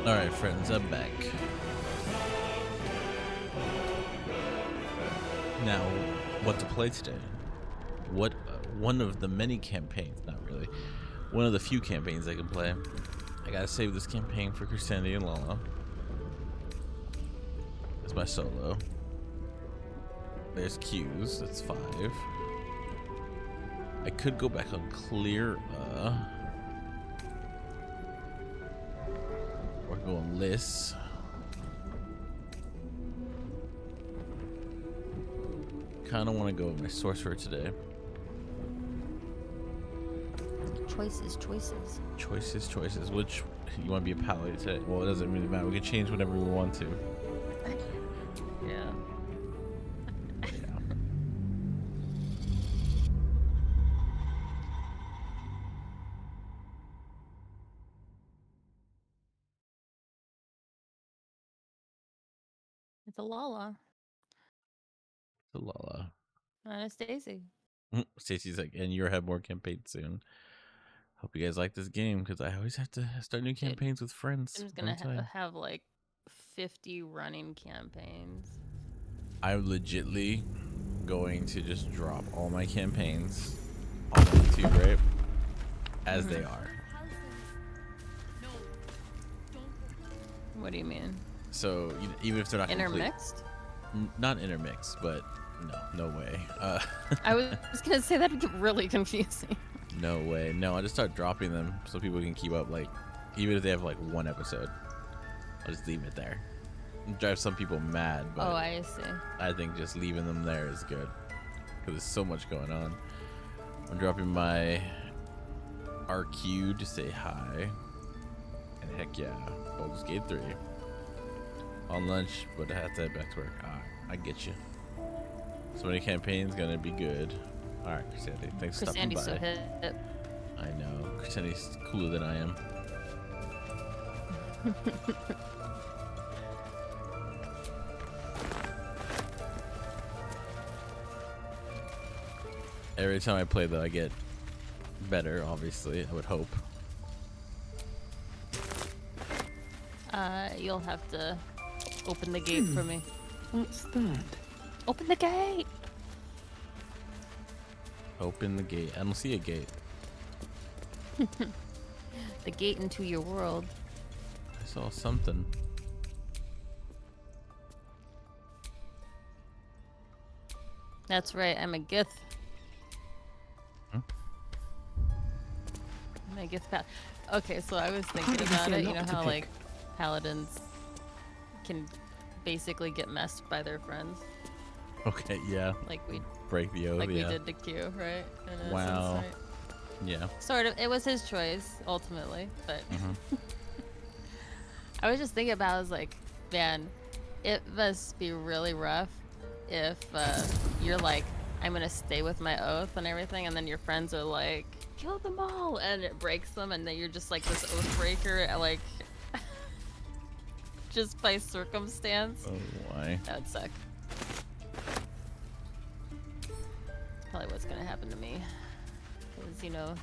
Alright, friends, I'm back. Now, what to play today? What one of the many campaigns, not really, one of the few campaigns I can play. I gotta save this campaign for Christianity and Lala. That's my solo. There's Q's, that's 5. I could go back on clear, or go on lists. Kinda wanna go with my sorcerer today. Choices. Choices. Which you want to be a paladin today? Well, it doesn't really matter. We can change whatever we want to. Yeah. It's a Lala. So Lala. Not a Stacy. Stacey's like, and you'll have more campaigns soon. Hope you guys like this game because I always have to start new campaigns with friends. I'm just gonna have like 50 running campaigns. I'm legitly going to just drop all my campaigns on YouTube, right? As they are. What do you mean? So even if they're not intermixed? Not intermixed, but no way. I was gonna say that'd get really confusing. No way. No, I just start dropping them so people can keep up. Like, even if they have like one episode, I'll just leave it there. Drive some people mad, but oh, I see. I think just leaving them there is good because there's so much going on. I'm dropping my RQ to say hi, and heck yeah, Baldur's Gate 3 on lunch, but I have to head back to work. I get you. So many campaigns gonna be good. All right, Christianity, thanks for stopping by. So hip. I know, Christianity's cooler than I am. Every time I play, though, I get better. Obviously, I would hope. You'll have to open the gate for me. What's that? Open the gate. Open the gate. I don't see a gate. The gate into your world. I saw something. That's right. I'm a Gith. Huh? I'm a Gith pal. Okay, so I was thinking about it. You know how like paladins can basically get messed by their friends. Okay, yeah. Like we break the oath. like yeah. we did to Q, right? In Wow. essence, right? Yeah. Sort of. It was his choice ultimately, but I was just thinking about. I was like, man, it must be really rough if you're like, I'm gonna stay with my oath and everything, and then your friends are like, kill them all, and it breaks them, and then you're just like this oath breaker, like just by circumstance. Oh, why? That would suck. Probably what's gonna happen to me, because you know,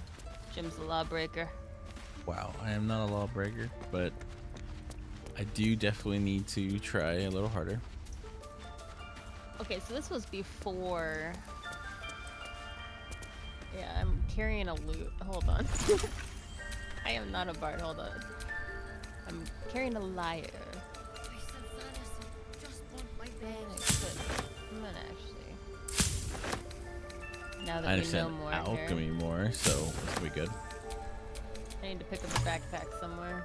Jim's a lawbreaker. Wow, I am not a lawbreaker, but I do definitely need to try a little harder. Okay, so this was before. Yeah, I'm carrying a loot. Hold on. I am not a bard. Hold on. I'm carrying a lyre. I'm gonna actually. Now that I we understand know more alchemy here, more, so this will be good. I need to pick up a backpack somewhere.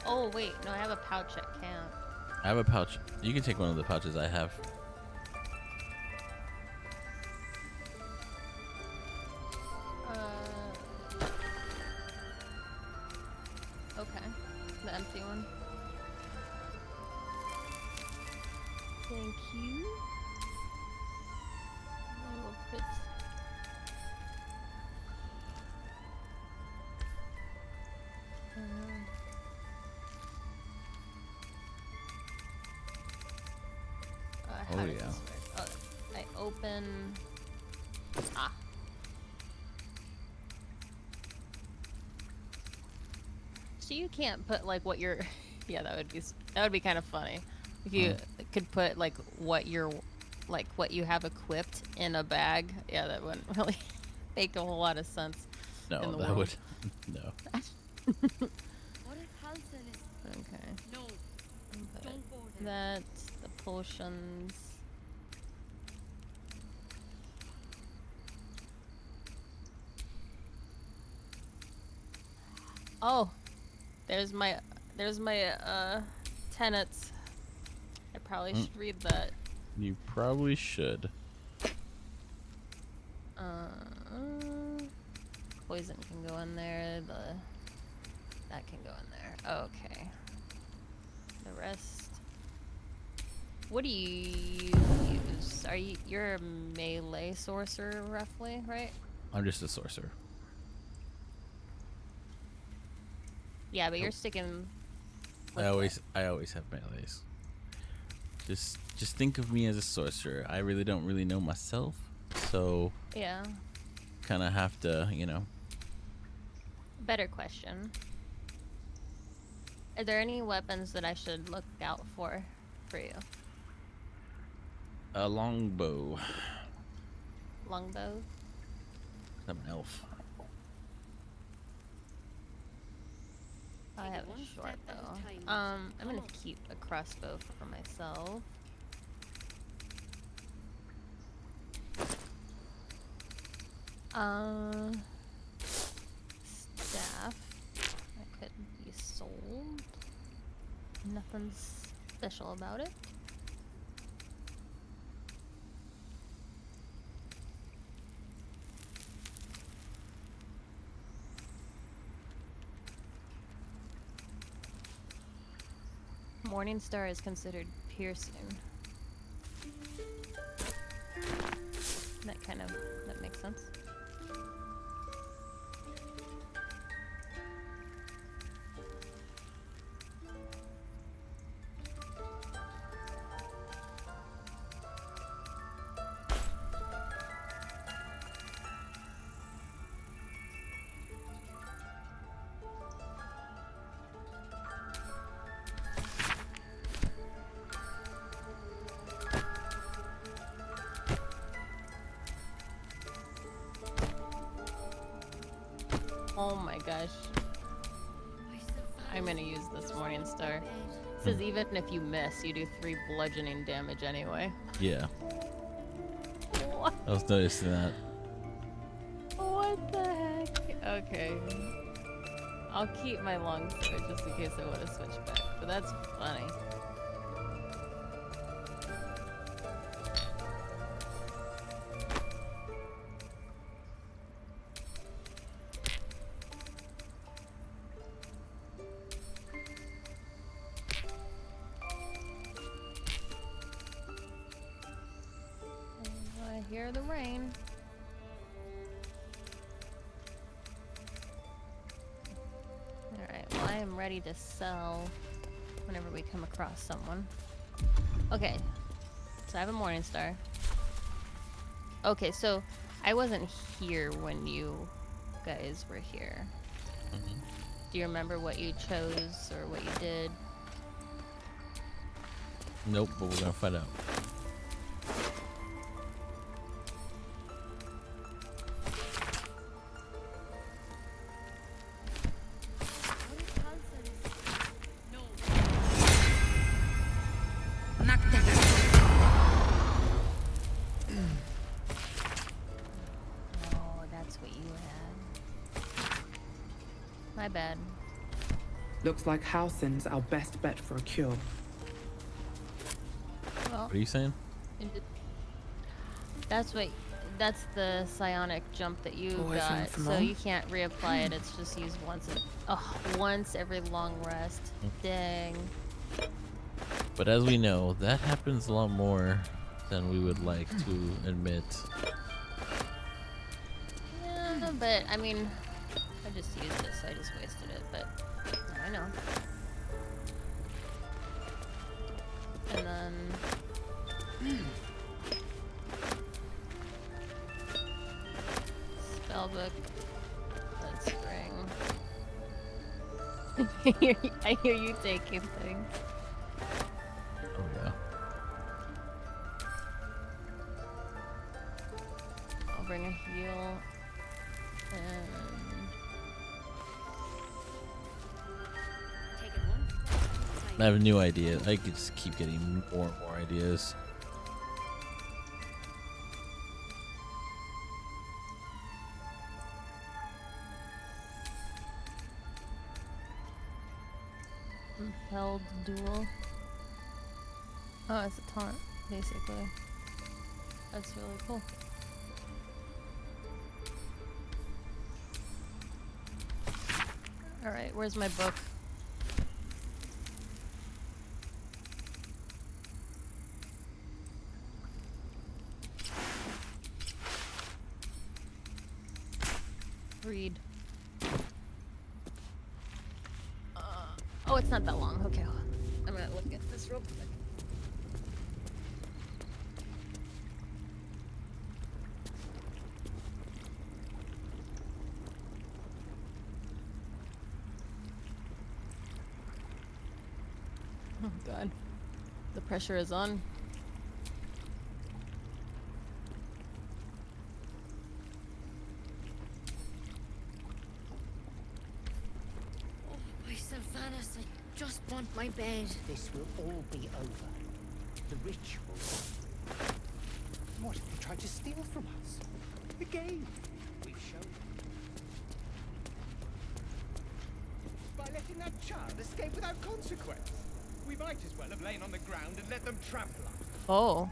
Oh wait, no, I have a pouch at camp. I have a pouch. You can take one of the pouches I have. Okay, the empty one. Thank you. I will put. Oh, how does yeah. this work? Oh, I open. Ah. So you can't put like what you're. Yeah, that would be kind of funny if you could put like what you're, like what you have equipped in a bag. Yeah, that wouldn't really make a whole lot of sense. No, in the that world. would. No. What if Hansen is... Okay. No, But don't go there. that's the potions. Oh, there's my tenets. I probably should read that. You probably should. Poison can go in there. That can go in there. Okay. The rest. What do you use? You're a melee sorcerer, roughly, right? I'm just a sorcerer. Yeah, but you're sticking. I always have melees. Just think of me as a sorcerer. I really don't really know myself, so Yeah. kind of have to, you know. Better question. Are there any weapons that I should look out for you? A longbow. Longbow? I'm an elf. I have One a step short at a bow. time. I'm Come gonna on. keep a crossbow for myself. Staff. That could be sold. Nothing special about it. Morningstar is considered piercing. That makes sense. Oh my gosh. I'm gonna use this Morningstar. It says even if you miss, you do 3 bludgeoning damage anyway. Yeah, What? I was noticing that. What the heck? Okay. I'll keep my longsword just in case I want to switch back, but that's funny. I hear the rain. Alright, well I am ready to sell whenever we come across someone. Okay, so I have a Morningstar. Okay, so I wasn't here when you guys were here. Do you remember what you chose or what you did? Nope, but we're gonna find out. What if Hansen is... No. Oh, that's what you had. My bad. Looks like Halsin's our best bet for a cure. Well, What are you saying? that's the psionic jump that you Poison got. from So all? you can't reapply it. It's just used once every long rest. Dang. But as we know, that happens a lot more than we would like to admit. Yeah, but I mean, I just used it, so I just wasted it. But I know. And then. Spellbook. Let's bring. I hear you taking things. Oh yeah. I'll bring a heal. And Take it one step at a I time. have a new idea. I could just keep getting more and more ideas. Compelled duel. Oh, it's a taunt, basically. That's really cool. Alright, where's my book? Read. Oh, it's not that long. Okay, hold on. I'm gonna look at this real quick. Oh god. The pressure is on. Oh, my Sylvanas, I just want my bed. This will all be over. The ritual. What if they tried to steal from us? The game. We've shown them. By letting that child escape without consequence. We might as well have lain on the ground and let them trample us. Oh.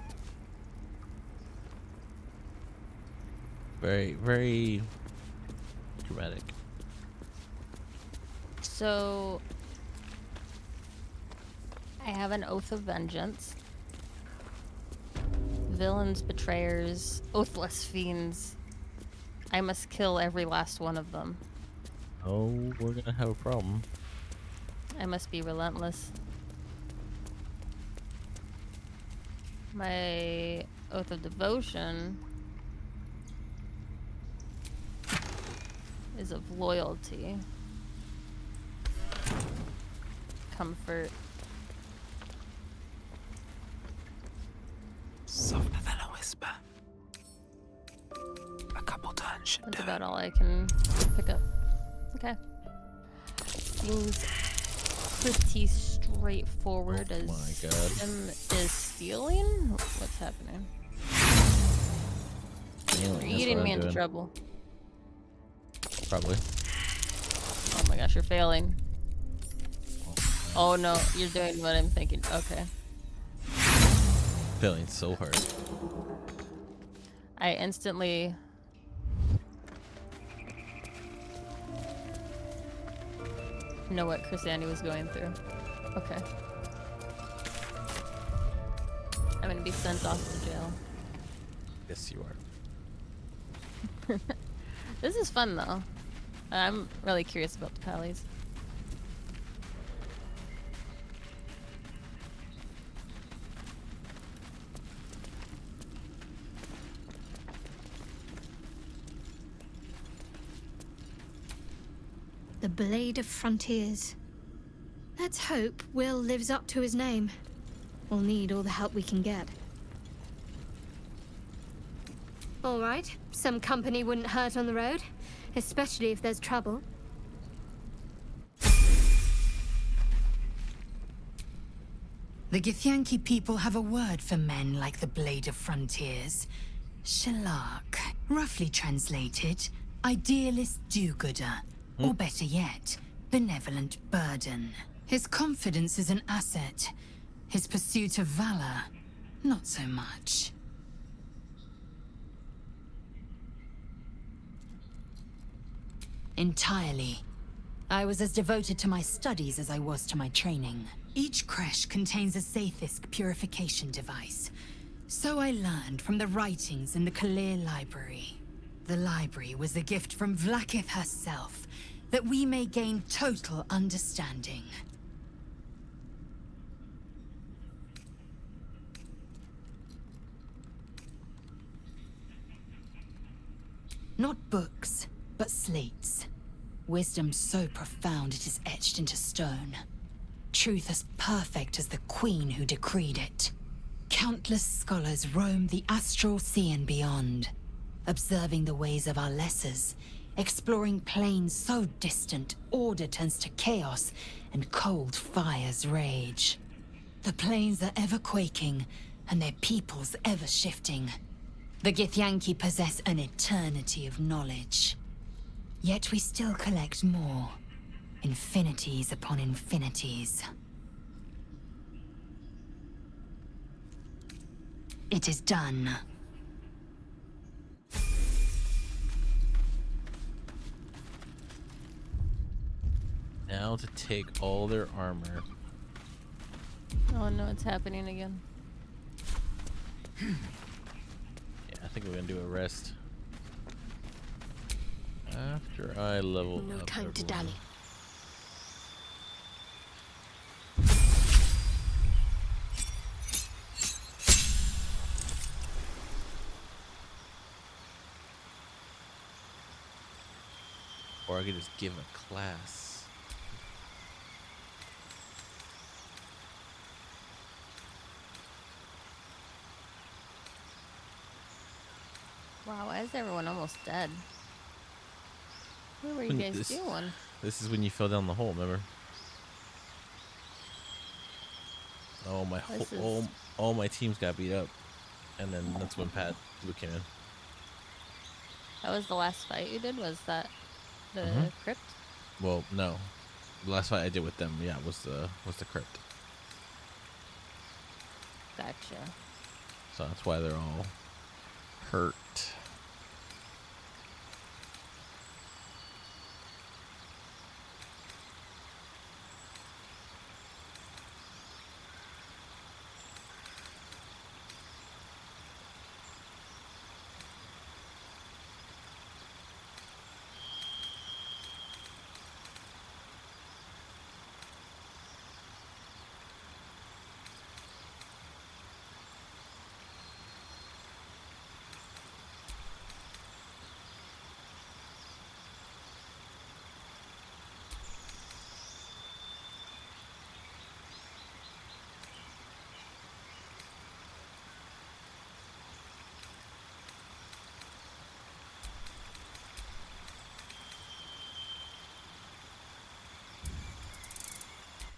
Very, very dramatic. So I have an oath of vengeance. Villains, betrayers, oathless fiends. I must kill every last one of them. Oh, we're gonna have a problem. I must be relentless. My oath of devotion is of loyalty, comfort, Softer than a whisper. A couple turns should that's do about it. all I can pick up. Okay. Seems pretty straightforward Oh as my God. him is stealing. What's happening? Stealing, You're that's getting what me I'm into doing. trouble. Probably. Oh my gosh, you're failing. Oh no, you're doing what I'm thinking. Okay. Failing so hard. I instantly know what Chrysanthi was going through. Okay. I'm gonna be sent off to jail. Yes, you are. This is fun though. I'm really curious about the pallies. The Blade of Frontiers. Let's hope Will lives up to his name. We'll need all the help we can get. All right, some company wouldn't hurt on the road, especially if there's trouble. The Githyanki people have a word for men like the Blade of Frontiers. Shalak. Roughly translated, idealist do-gooder. Or better yet, benevolent burden. His confidence is an asset. His pursuit of valor, not so much. Entirely. I was as devoted to my studies as I was to my training. Each creche contains a Sathisk purification device. So I learned from the writings in the Kalir Library. The library was a gift from Vlakith herself, that we may gain total understanding. Not books, but slates. Wisdom so profound it is etched into stone. Truth as perfect as the queen who decreed it. Countless scholars roam the astral sea and beyond, observing the ways of our lessers, exploring planes so distant order turns to chaos and cold fires rage. The planes are ever quaking, and their peoples ever shifting. The Githyanki possess an eternity of knowledge. Yet we still collect more. Infinities upon infinities. It is done. Now to take all their armor. Oh no, it's happening again. Yeah, I think we're gonna do a rest. After I level No up time to everyone. dally. Or I could just give a class. Wow, why is everyone almost dead? What were you When guys this- doing? This is when you fell down the hole, remember? Oh my This whole, is- all my teams got beat up, and then that's when Pat Blue came in. That was the last fight you did? Was that the Mhm. crypt? Well, no, the last fight I did with them, yeah, was the crypt. Gotcha. So that's why they're all hurt.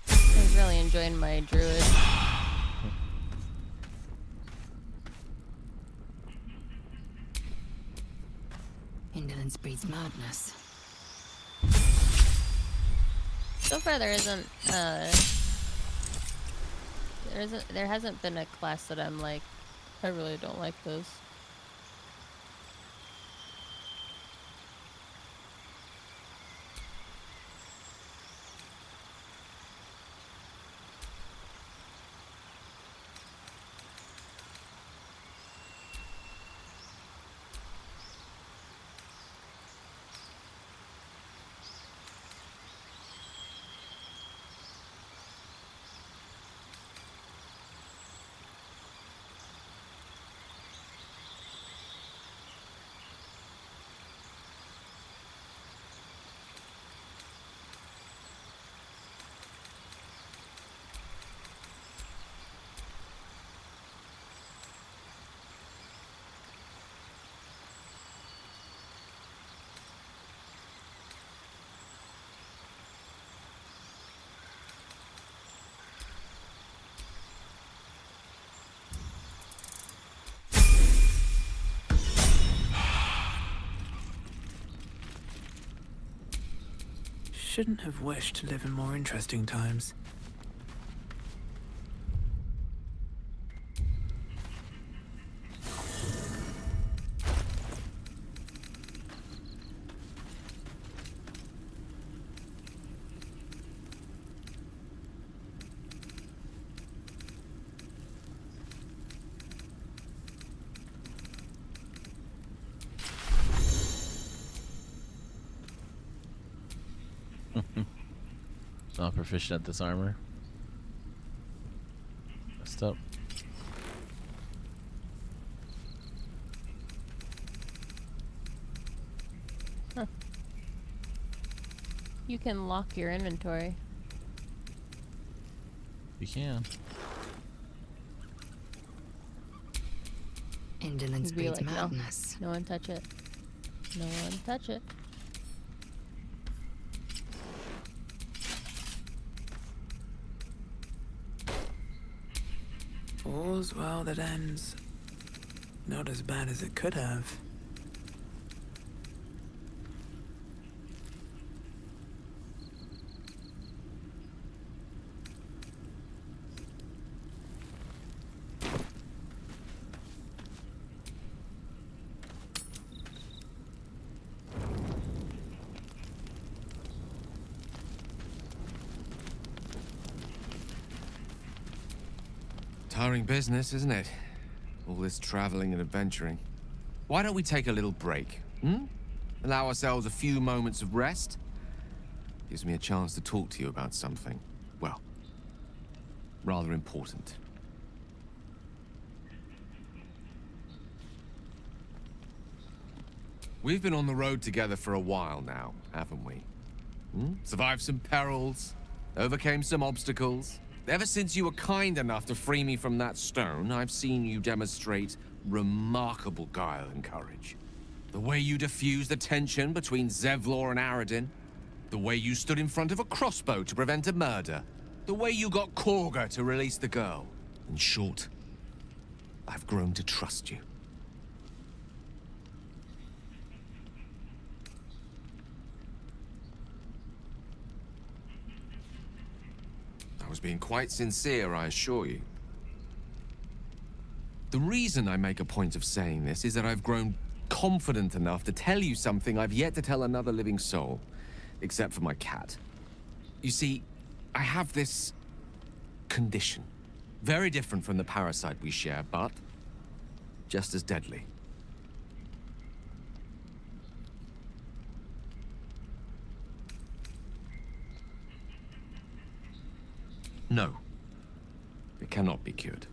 I was really enjoying my druid. Indolence breeds madness. So far there hasn't been a class that I'm like, I really don't like this. Shouldn't have wished to live in more interesting times. Not proficient at this armor. Messed up. Huh. You can lock your inventory. You can. Indolence You'd be breeds like, no. madness. No one touch it. No one touch it. All's well that ends. Not as bad as it could have. Tiring business, isn't it? All this traveling and adventuring. Why don't we take a little break, hmm? Allow ourselves a few moments of rest? Gives me a chance to talk to you about something, well, rather important. We've been on the road together for a while now, haven't we? Hmm? Survived some perils, overcame some obstacles. Ever since you were kind enough to free me from that stone, I've seen you demonstrate remarkable guile and courage. The way you diffused the tension between Zevlor and Aradin. The way you stood in front of a crossbow to prevent a murder. The way you got Korga to release the girl. In short, I've grown to trust you. I was being quite sincere, I assure you. The reason I make a point of saying this is that I've grown confident enough to tell you something I've yet to tell another living soul, except for my cat. You see, I have this condition. Very different from the parasite we share, but just as deadly. No. It cannot be cured.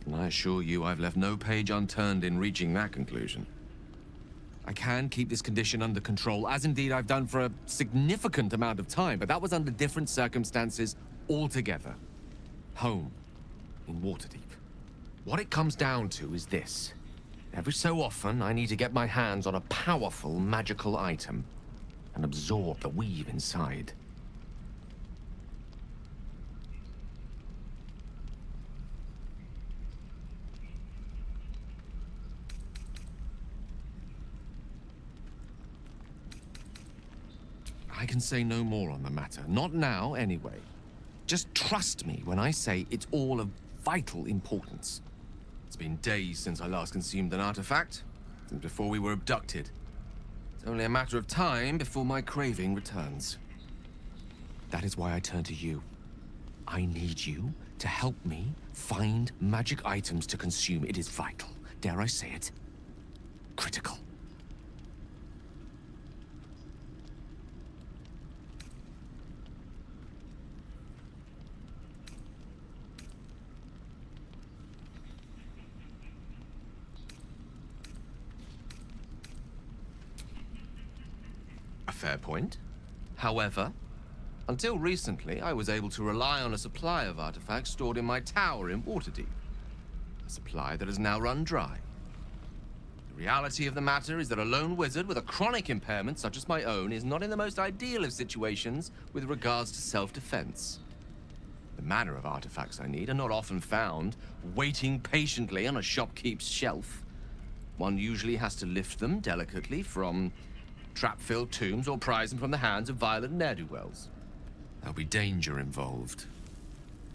And I assure you I've left no page unturned in reaching that conclusion. I can keep this condition under control, as indeed I've done for a significant amount of time, but that was under different circumstances altogether. Home, in Waterdeep. What it comes down to is this. Every so often, I need to get my hands on a powerful magical item and absorb the weave inside. I can say no more on the matter. Not now, anyway. Just trust me when I say it's all of vital importance. It's been days since I last consumed an artifact, since before we were abducted. It's only a matter of time before my craving returns. That is why I turn to you. I need you to help me find magic items to consume. It is vital. Dare I say it? Critical. A fair point. However, until recently, I was able to rely on a supply of artifacts stored in my tower in Waterdeep. A supply that has now run dry. The reality of the matter is that a lone wizard with a chronic impairment such as my own is not in the most ideal of situations with regards to self-defense. The manner of artifacts I need are not often found waiting patiently on a shopkeep's shelf. One usually has to lift them delicately from trap-filled tombs or prize them from the hands of violent ne'er-do-wells. There'll be danger involved,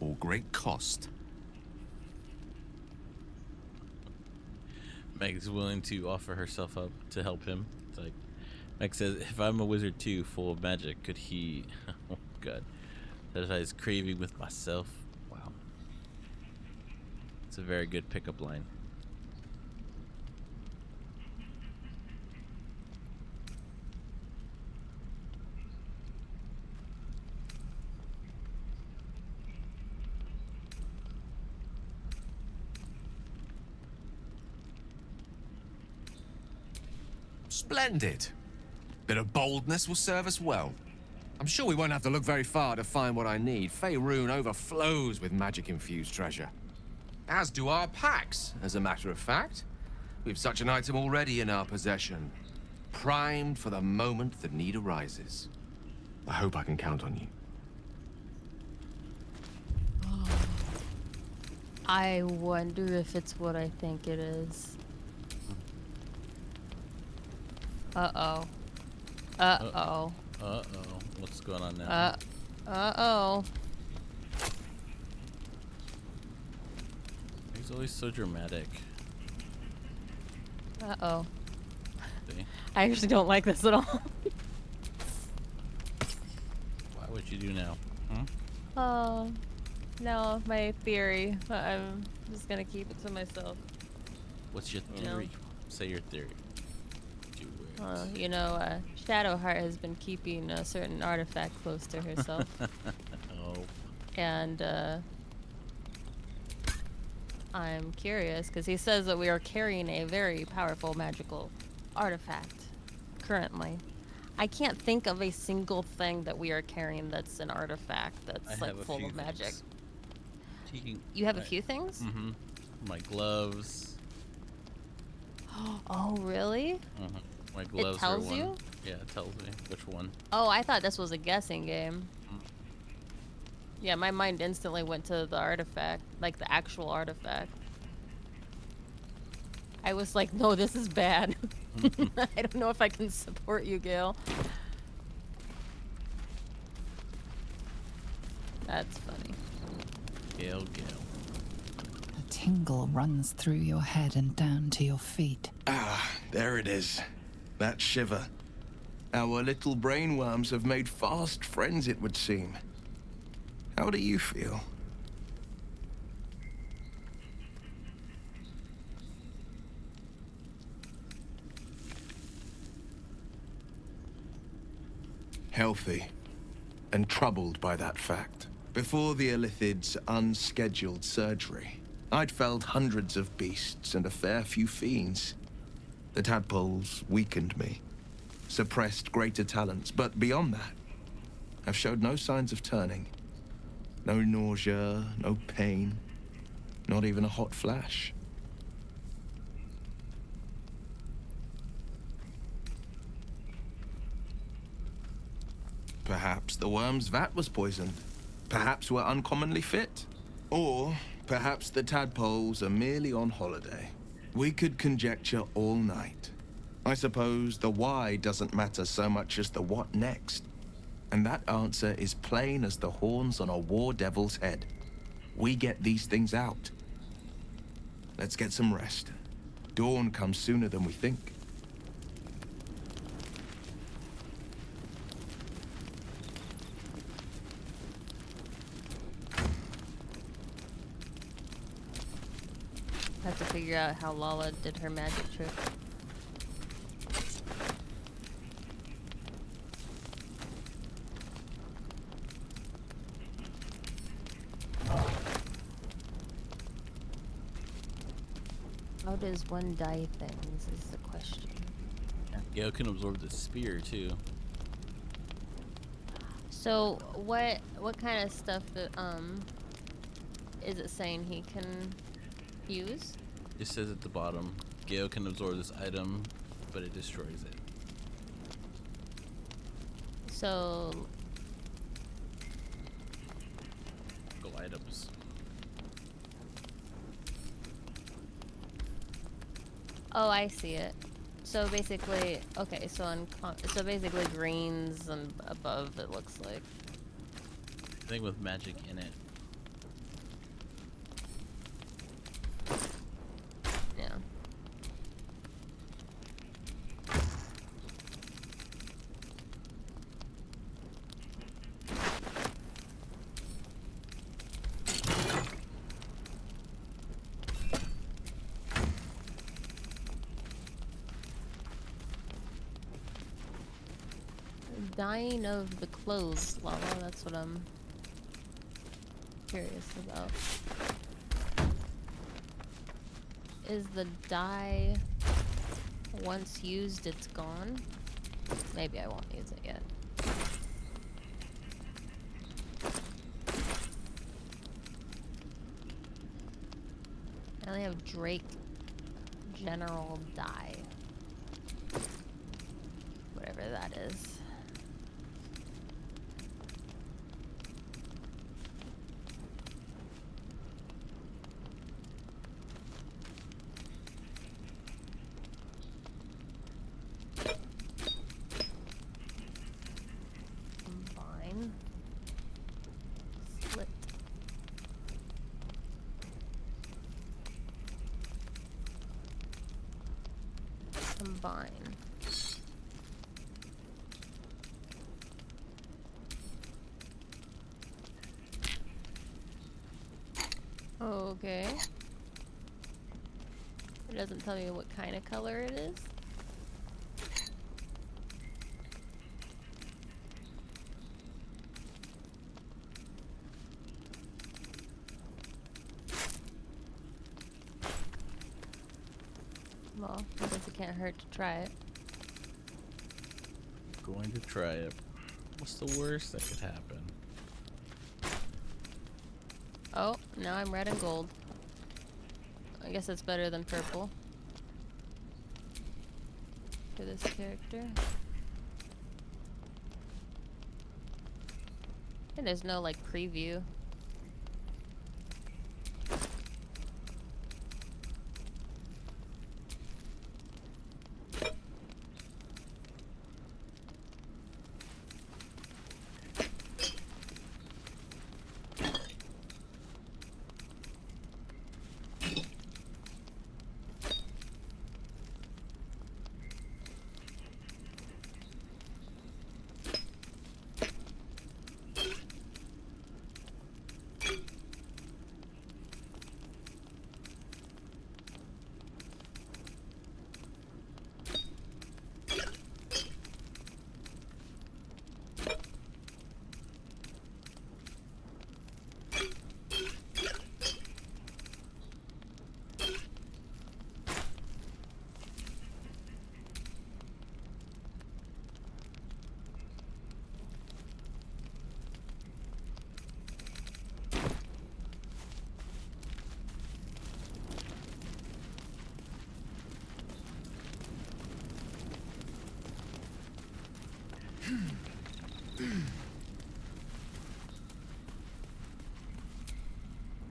or great cost. Meg's willing to offer herself up to help him. It's like, Meg says, if I'm a wizard too, full of magic, could he, oh god, satisfy his craving with myself? Wow. It's a very good pickup line. Splendid. Bit of boldness will serve us well. I'm sure we won't have to look very far to find what I need. Faerun overflows with magic-infused treasure. As do our packs, as a matter of fact. We've such an item already in our possession. Primed for the moment the need arises. I hope I can count on you. I wonder if it's what I think it is. Uh-oh. Uh-oh. Uh-oh. What's going on now? Uh-oh. He's always so dramatic. Uh-oh. See? I actually don't like this at all. Why would you do now? Hmm? Oh. No, my theory. I'm just gonna keep it to myself. What's your You know? theory? Say your theory. Do it. You know, Shadowheart has been keeping a certain artifact close to herself. Oh. And, I'm curious, because he says that we are carrying a very powerful magical artifact currently. I can't think of a single thing that we are carrying that's an artifact I that's like have a full few of magic. things. You have a few things? Mm-hmm. My gloves. Oh, really? Mm-hmm. My gloves tells are one. you? Yeah, it tells me which one. Oh, I thought this was a guessing game. Yeah, my mind instantly went to the artifact, like the actual artifact. I was like, no, this is bad. I don't know if I can support you, Gale. That's funny. Gale. A tingle runs through your head and down to your feet. Ah, there it is. That shiver. Our little brainworms have made fast friends, it would seem. How do you feel? Healthy, and troubled by that fact. Before the Illithid's unscheduled surgery, I'd felled hundreds of beasts and a fair few fiends. The tadpoles weakened me, suppressed greater talents, but beyond that, I've showed no signs of turning. No nausea, no pain, not even a hot flash. Perhaps the worm's vat was poisoned. Perhaps we're uncommonly fit. Or perhaps the tadpoles are merely on holiday. We could conjecture all night. I suppose the why doesn't matter so much as the what next. And that answer is plain as the horns on a war devil's head. We get these things out. Let's get some rest. Dawn comes sooner than we think. I have to figure out how Lala did her magic trick. How does one die things is the question. Gale can absorb the spear too. So what kind of stuff that is it saying he can use? It says at the bottom, Gale can absorb this item, but it destroys it. So Go items. oh, I see it. So basically, okay, so so basically greens and above it looks like. Thing with magic in it. Yeah. Dying of the clothes, Lala, that's what I'm curious about. Is the dye once used it's gone? Maybe I won't use it yet. only have Drake General Dye. Whatever that is. Combine. Split. Combine. Okay. It doesn't tell me what kind of color it is. Well, I guess it can't hurt to try it. Going to try it. What's the worst that could happen? Oh, now I'm red and gold. I guess that's better than purple. For this character. And there's no like preview.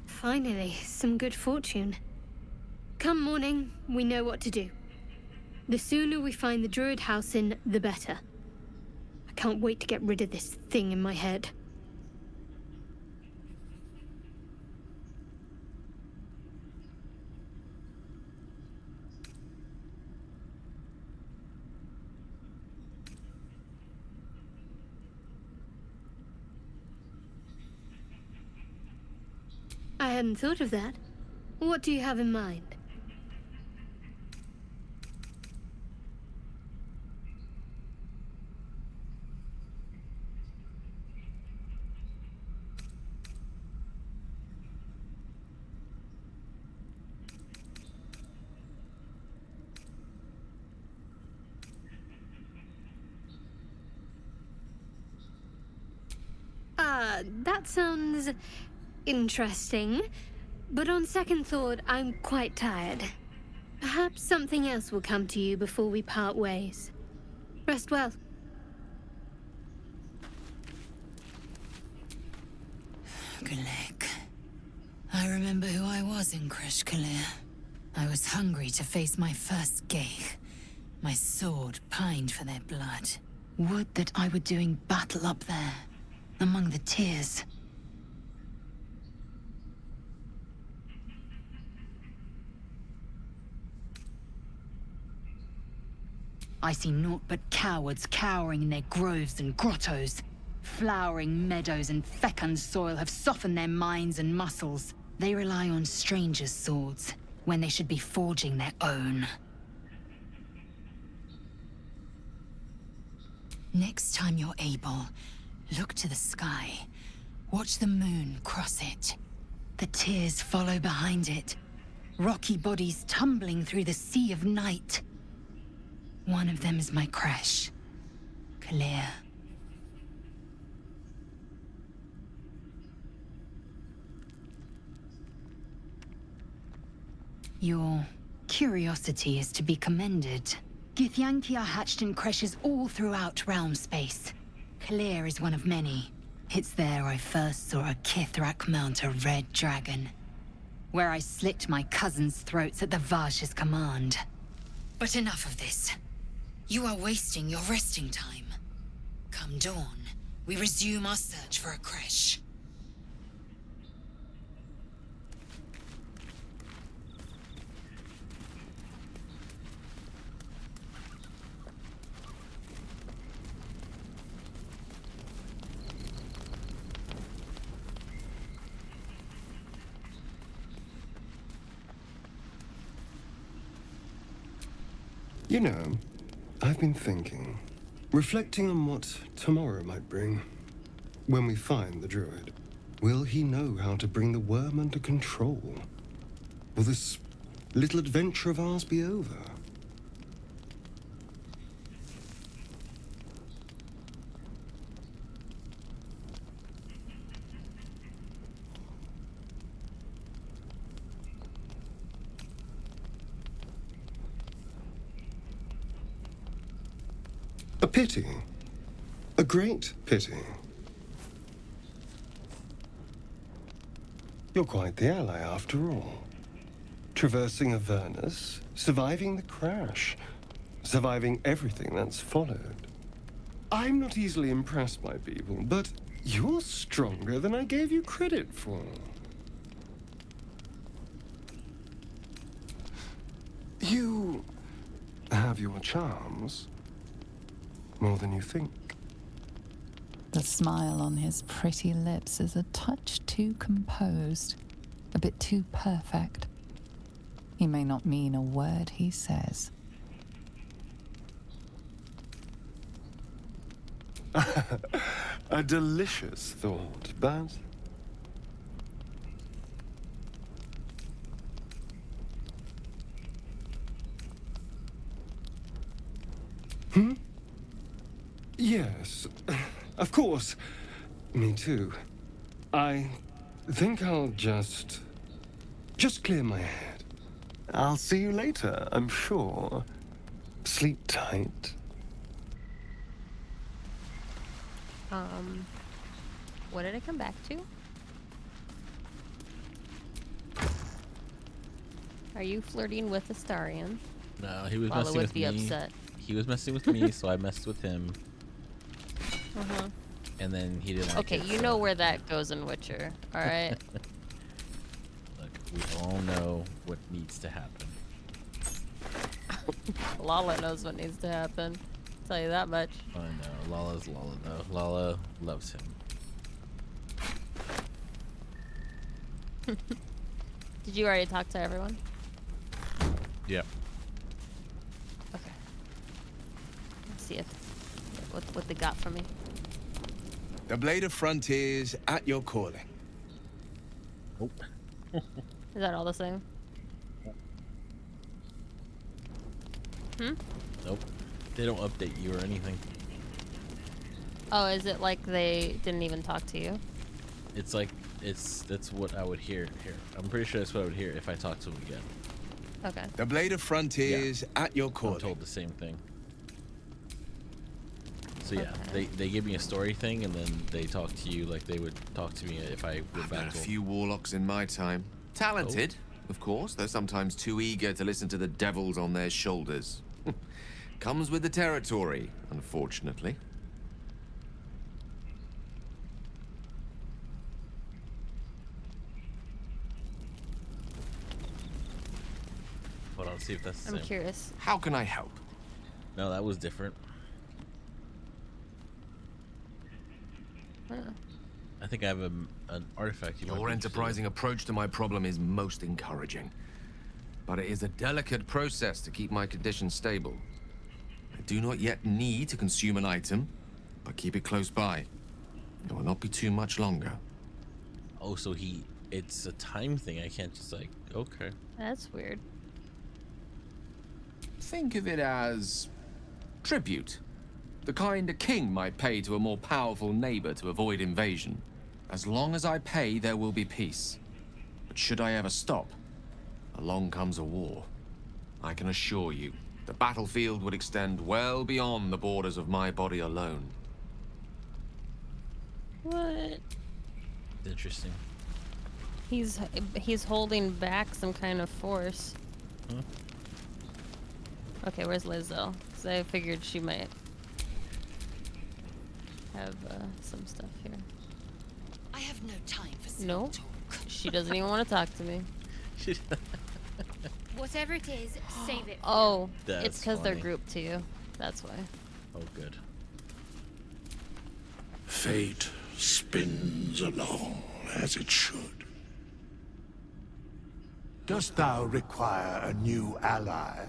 Finally, some good fortune. Come morning, we know what to do. The sooner we find the druid house in, the better. I can't wait to get rid of this thing in my head. I hadn't thought of that. What do you have in mind? That sounds interesting. But on second thought, I'm quite tired. Perhaps something else will come to you before we part ways. Rest well. Gulek. I remember who I was in Kreshkalir. I was hungry to face my first Geich. My sword pined for their blood. Would that I were doing battle up there, among the tears. I see naught but cowards cowering in their groves and grottos. Flowering meadows and fecund soil have softened their minds and muscles. They rely on strangers' swords, when they should be forging their own. Next time you're able, look to the sky. Watch the moon cross it. The tears follow behind it. Rocky bodies tumbling through the sea of night. One of them is my crash. Kalir. Your curiosity is to be commended. Githyanki are hatched in creches all throughout realm space. Kalir is one of many. It's there I first saw a Kithrak mount a red dragon, where I slit my cousins' throats at the Vaj's command. But enough of this. You are wasting your resting time. Come dawn, we resume our search for a creche. You know, I've been thinking, reflecting on what tomorrow might bring. When we find the druid, will he know how to bring the worm under control? Will this little adventure of ours be over? A pity. A great pity. You're quite the ally after all. Traversing Avernus, surviving the crash, surviving everything that's followed. I'm not easily impressed by people, but you're stronger than I gave you credit for. You have your charms. More than you think. The smile on his pretty lips is a touch too composed, a bit too perfect. He may not mean a word he says. A delicious thought, but... Yes, of course. Me too. I think I'll just clear my head. I'll see you later, I'm sure. Sleep tight. What did I come back to? Are you flirting with Astarion? No, he was Lala messing would with be me. upset. He was messing with me, so I messed with him. And then he didn't like Okay, it, you so- know where that goes in Witcher, alright? Look, we all know what needs to happen. Lala knows what needs to happen. Tell you that much. I know. Lala's Lala, though. Lala loves him. Did you already talk to everyone? Yep. Okay. Let's see if what they got from me. The Blade of Frontiers at your calling. Nope. Is that all the same? Nope. They don't update you or anything. Oh, is it like they didn't even talk to you? It's like that's what I would hear here. I'm pretty sure that's what I would hear if I talked to him again. Okay. The Blade of Frontiers at your I'm calling. told the same thing. So yeah, they give me a story thing, and then they talk to you like they would talk to me if I went I've back met a to 'em. few warlocks in my time. Talented, of course, though sometimes too eager to listen to the devils on their shoulders. Comes with the territory, unfortunately. Hold on, see if that's the I'm same. curious. How can I help? No, that was different. Huh. I think I have an artifact. You might Your be interested in. enterprising approach to my problem is most encouraging. But it is a delicate process to keep my condition stable. I do not yet need to consume an item, but keep it close by. It will not be too much longer. Oh, so it's a time thing. I can't just like, okay. That's weird. Think of it as tribute. The kind a king might pay to a more powerful neighbor to avoid invasion. As long as I pay, there will be peace. But should I ever stop, along comes a war. I can assure you, the battlefield would extend well beyond the borders of my body alone. What? Interesting. He's holding back some kind of force. Huh? Okay, where's Lizzo? Because I figured she might have some stuff here. I have no time for small No, talk. she doesn't even want to talk to me. Whatever it is, save it. Oh, That's it's because they're funny. grouped to you. That's why. Oh, good. Fate spins along as it should. Dost thou require a new ally?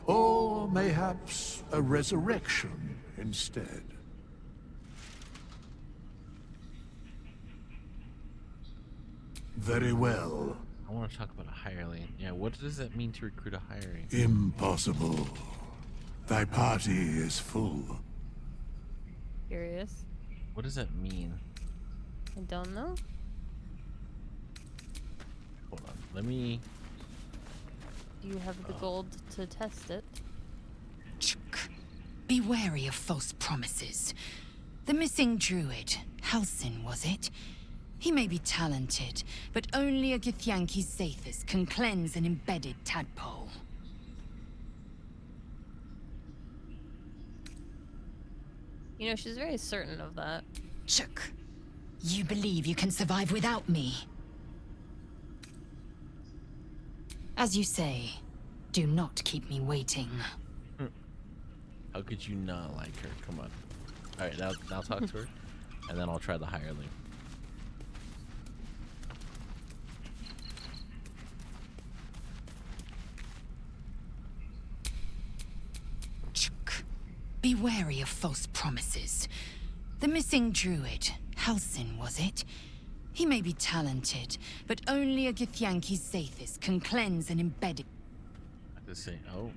Or mayhaps a resurrection instead? Very well. I want to talk about a hireling. Yeah, what does that mean to recruit a hireling? Impossible. Thy party is full. Curious. What does that mean? I don't know. Hold on. Let me... Do you have the gold to test it? Be wary of false promises. The missing druid, Halsin, was it? He may be talented, but only a Githyanki Zathis can cleanse an embedded tadpole. You know, she's very certain of that. Chuk, you believe you can survive without me? As you say, do not keep me waiting. How could you not like her? Come on. Alright, now talk to her. And then I'll try the hireling. Chuk, be wary of false promises. The missing druid, Halsin, was it? He may be talented, but only a Githyanki Zathis can cleanse an embedded... The same. Oh.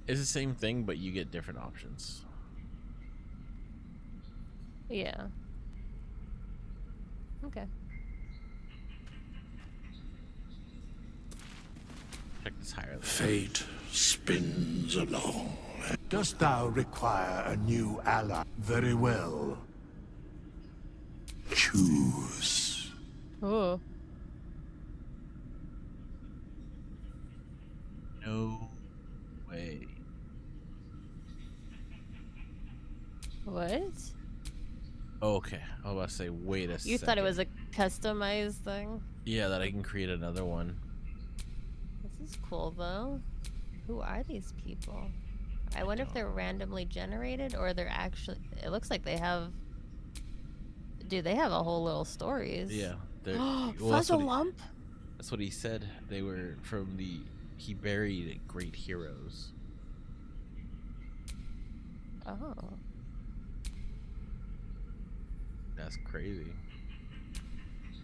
It's the same thing, but you get different options. Yeah. Okay. Check this hireling. Fate spins along. Dost thou require a new ally? Very well. Choose. Oh. No way. What? Okay. I was about to say, wait a second. You thought it was a customized thing? Yeah, that I can create another one. This is cool, though. Who are these people? I wonder if they're randomly generated or they're actually... It looks like they have... Dude, they have a whole little stories. Yeah. Fuzzle Lump? That's what he said. They were from the... He buried great heroes. Oh. That's crazy.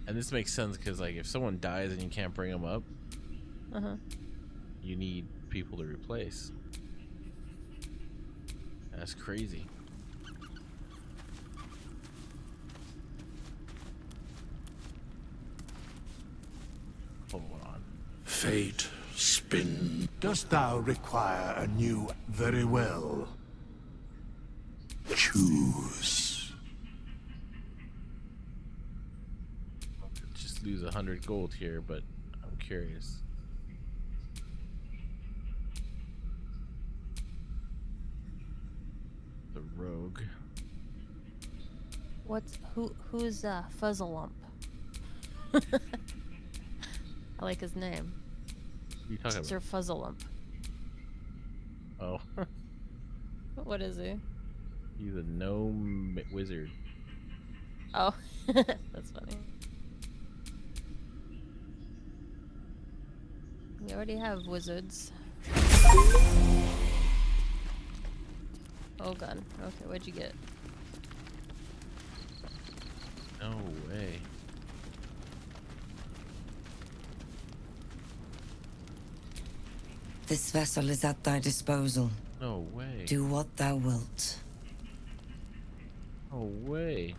And this makes sense because, like, if someone dies and you can't bring them up, you need people to replace. That's crazy. Hold on. Fate spin. Dost thou require a new? Very well. Choose. Just lose 100 gold here, but I'm curious. The rogue. Who's Fuzzlelump? I like his name. What are you talking Sir Fuzzlelump. Oh. What is he? He's a gnome wizard. Oh, that's funny. We already have wizards. Oh god. Okay, what'd you get? No way. This vessel is at thy disposal. No way. Do what thou wilt. No way.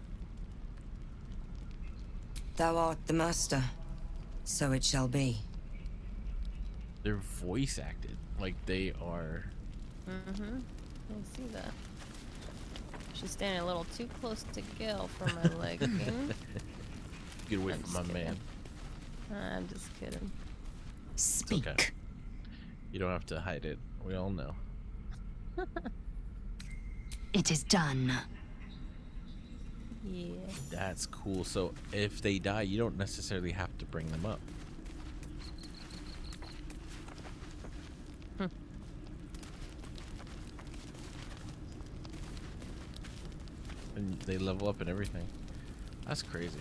Thou art the master. So it shall be. They're voice acted. Like they are. Mm-hmm. I see that. She's standing a little too close to Gil for my liking. Get away I'm from my just man. I'm just kidding. Speak. Okay. You don't have to hide it. We all know. It is done. Yeah. That's cool. So if they die, you don't necessarily have to bring them up. And they level up and everything. That's crazy.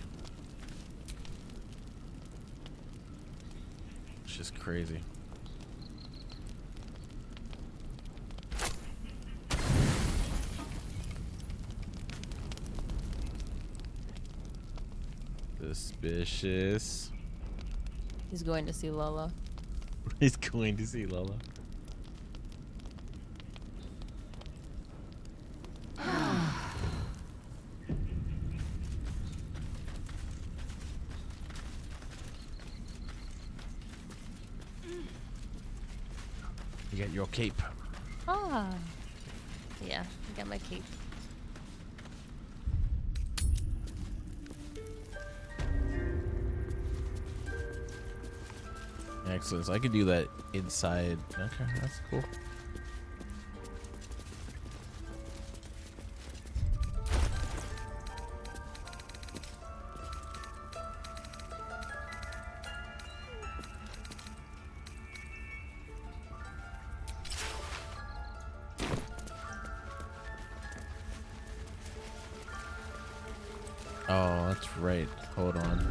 It's just crazy. Suspicious. He's going to see Lola. He's going to see Lola. You got your cape. Ah. Yeah, I got my cape. Excellent. So I could do that inside. Okay, that's cool. Oh, that's right. Hold on.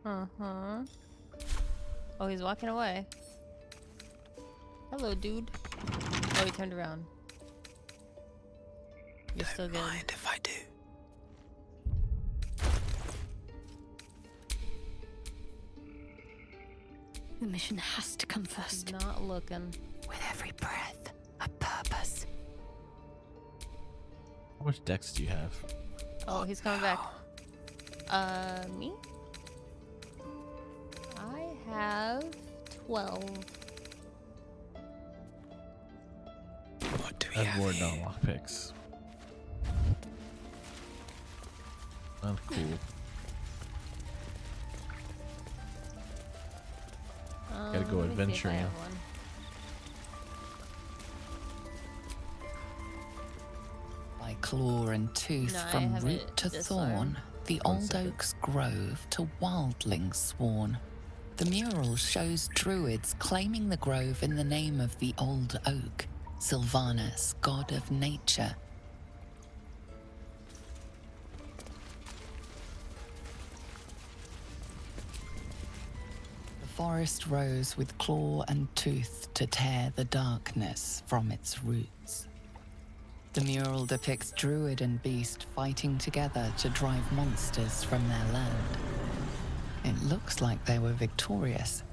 Uh-huh. Oh, he's walking away. Hello, dude. Oh, he turned around. You're still good. Mind if I do? The mission has to come first. He's not looking. With every breath, a purpose. How much dex do you have? Oh, he's coming back. Me? I have 12. What do we I have have more here? non-lockpicks. That's cool. Gotta go Let me see if I adventuring. have one. By claw and tooth, No, I from have root it to disarmed. thorn, the One old second. oak's grove to wildlings sworn. The mural shows druids claiming the grove in the name of the old oak, Sylvanus, god of nature. The forest rose with claw and tooth to tear the darkness from its roots. The mural depicts druid and beast fighting together to drive monsters from their land. It looks like they were victorious,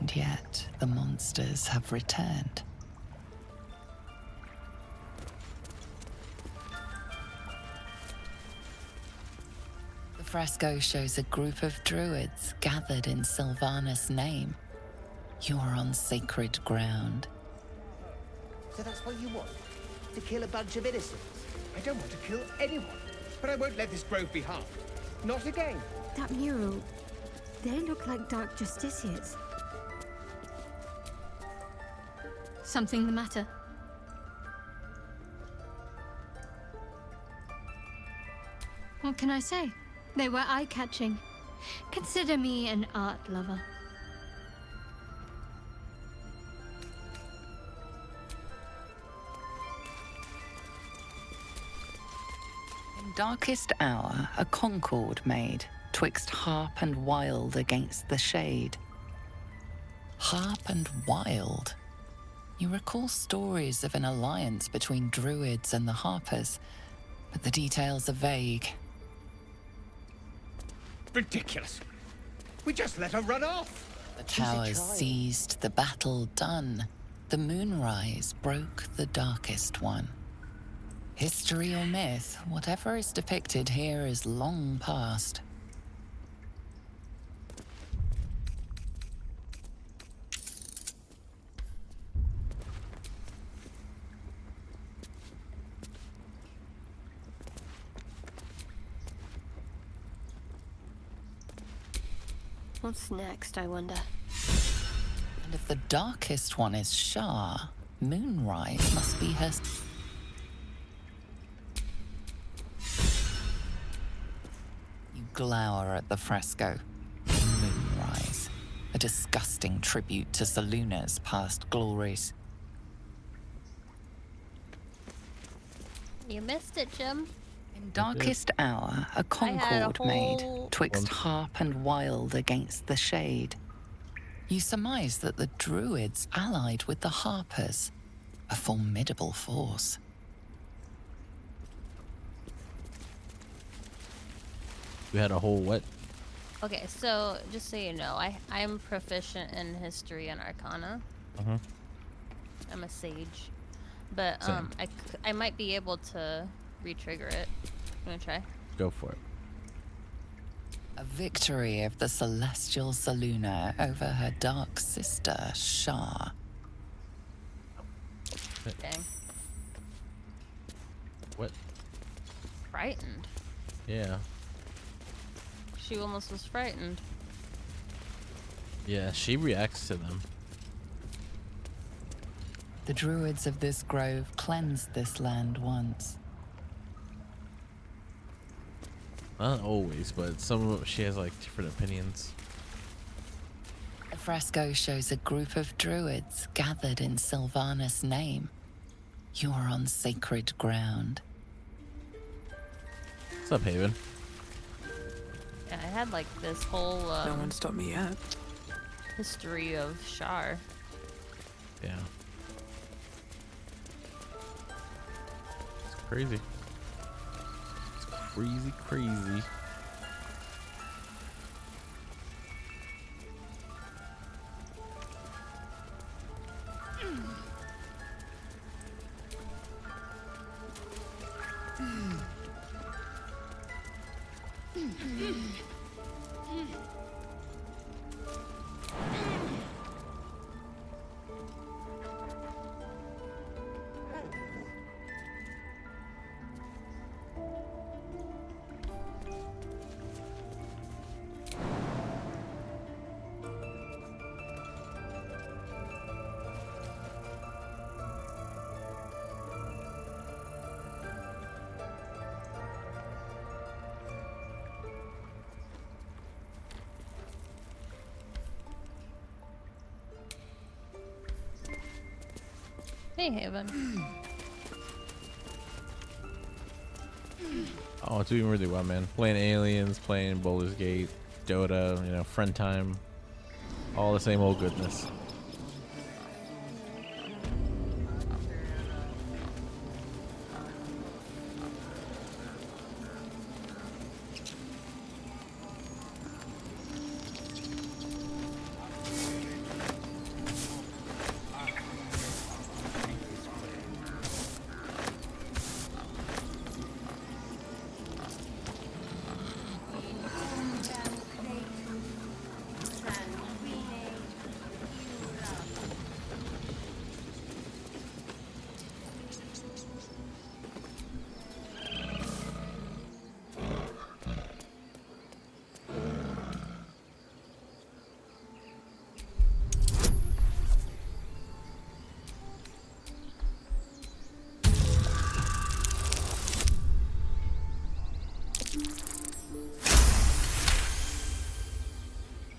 and yet the monsters have returned. The fresco shows a group of druids gathered in Sylvanus' name. You are on sacred ground. So that's what you want? To kill a bunch of innocents? I don't want to kill anyone, but I won't let this grove be harmed. Not again. That mural, they look like dark justiciars. Something the matter? What can I say? They were eye-catching. Consider me an art lover. In darkest hour, a concord made, twixt harp and wild against the shade. Harp and wild. You recall stories of an alliance between druids and the harpers, but the details are vague. Ridiculous. We just let her run off. The towers seized, the battle done. The moonrise broke the darkest one. History or myth, whatever is depicted here is long past. What's next, I wonder? And if the darkest one is Shah, moonrise must be her... You glower at the fresco. Moonrise. A disgusting tribute to Saluna's past glories. You missed it, Jim. In darkest hour, a concord made, twixt harp and wild against the shade. You surmise that the druids allied with the harpers, a formidable force. We had a whole what? Okay, so just so you know, I'm proficient in history and arcana. I'm a sage, but I might be able to re-trigger it. You wanna try? Go for it. A victory of the celestial Saluna over her dark sister, Shah. Dang. What? Frightened. Yeah. She almost was frightened. Yeah, she reacts to them. The druids of this grove cleansed this land once. Not always, but some of she has like different opinions. The fresco shows a group of druids gathered in Sylvanas' name. You are on sacred ground. What's up, Haven? Yeah, I had like this whole No one stopped me yet. history of Shar. Yeah. It's crazy. It's crazy, crazy. Hey, Haven. Oh, it's doing really well, man. Playing Aliens, playing Baldur's Gate, Dota, you know, friend time. All the same old goodness.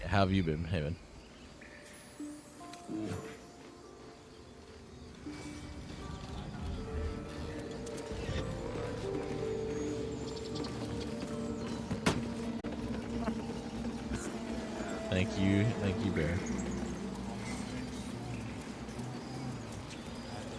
How have you been, Haven? Thank you, Bear.